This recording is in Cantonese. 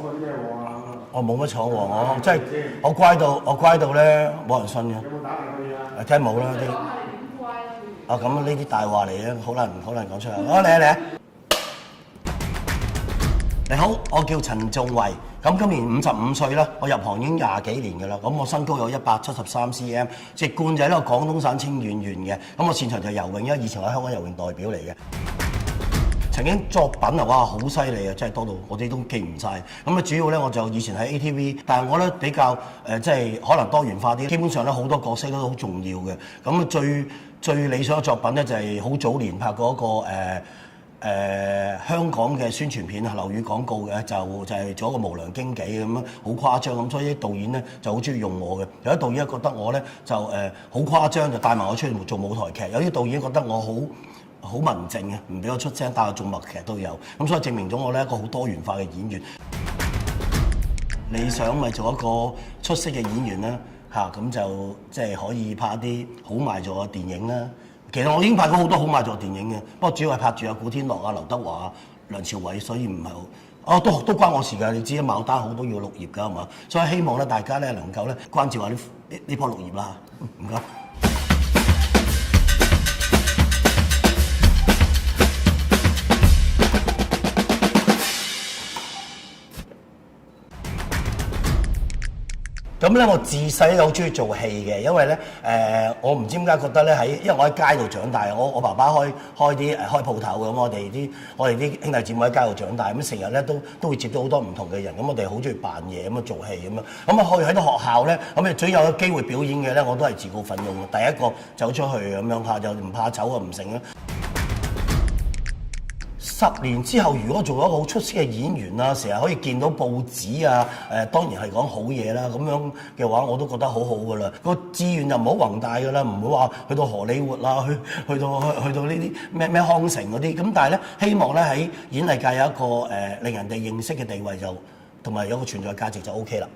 過啲咩喎啊？我冇乜闖禍，我即係我乖到咧冇人信嘅。有冇打電去啊？梗係冇啦啲。講下你點乖啦？啊咁呢啲大話嚟嘅，好難講出嚟。好，嚟啊！你好，我叫陳仲維，咁今年55歲啦，我入行已經20幾年嘅啦，咁我身高有173 cm， 籍貫就係呢個廣東省清遠縣嘅，咁我擅長就係游泳，因為以前我係香港游泳代表嚟嘅。曾經作品啊，哇，好犀利啊，真係多到我哋都記唔晒。咁啊，主要咧我就以前喺 ATV，但係我咧比較即係可能多元化啲，基本上咧好多角色都好重要嘅。咁啊最理想嘅作品咧就係好早年拍過一個香港嘅宣傳片啊，樓宇廣告嘅就係做一個無良經紀咁樣，好誇張咁，所以啲導演咧就好中意用我嘅。有啲導演覺得我咧就好誇張，就帶埋我出去做舞台劇；有啲導演覺得我好文靜嘅，唔俾我出聲，帶我做默劇都有。咁所以證明咗我咧一個好多元化嘅演員。理想咪做一個出色嘅演員啦，嚇咁就即係可以拍一啲好賣座嘅電影啦。其實我已經拍過好多好賣座電影嘅，不過主要係拍住古天樂啊、劉德華啊、梁朝偉，所以唔係好。都關我事㗎，你知啊，牡丹好都要綠葉㗎係嘛，所以希望咧大家咧能夠咧關照下呢棵綠葉啦，唔該。咁咧，我自細都好中意做戲嘅，因為咧我唔知點解覺得咧因為我喺街度長大，我爸爸開啲開鋪頭咁，我哋啲兄弟姊妹喺街度長大，咁成日咧都會接到好多唔同嘅人，咁我哋好中意扮嘢咁做戲咁樣，咁啊去喺啲學校咧，咁總有機會表演嘅咧，我都係自告奮勇嘅，第一個走出去咁樣怕就唔怕醜啊，唔成啦。10年之後，如果做一個好出色嘅演員啦，成日可以見到報紙啊，當然係講好嘢啦。咁樣嘅話，我都覺得好好噶啦。個志願就唔好宏大噶啦，唔會話去到荷里活啦，去到呢啲咩康城嗰啲。咁但係咧，希望咧喺演藝界有一個令人哋認識嘅地位就同埋有個存在價值就 OK 啦。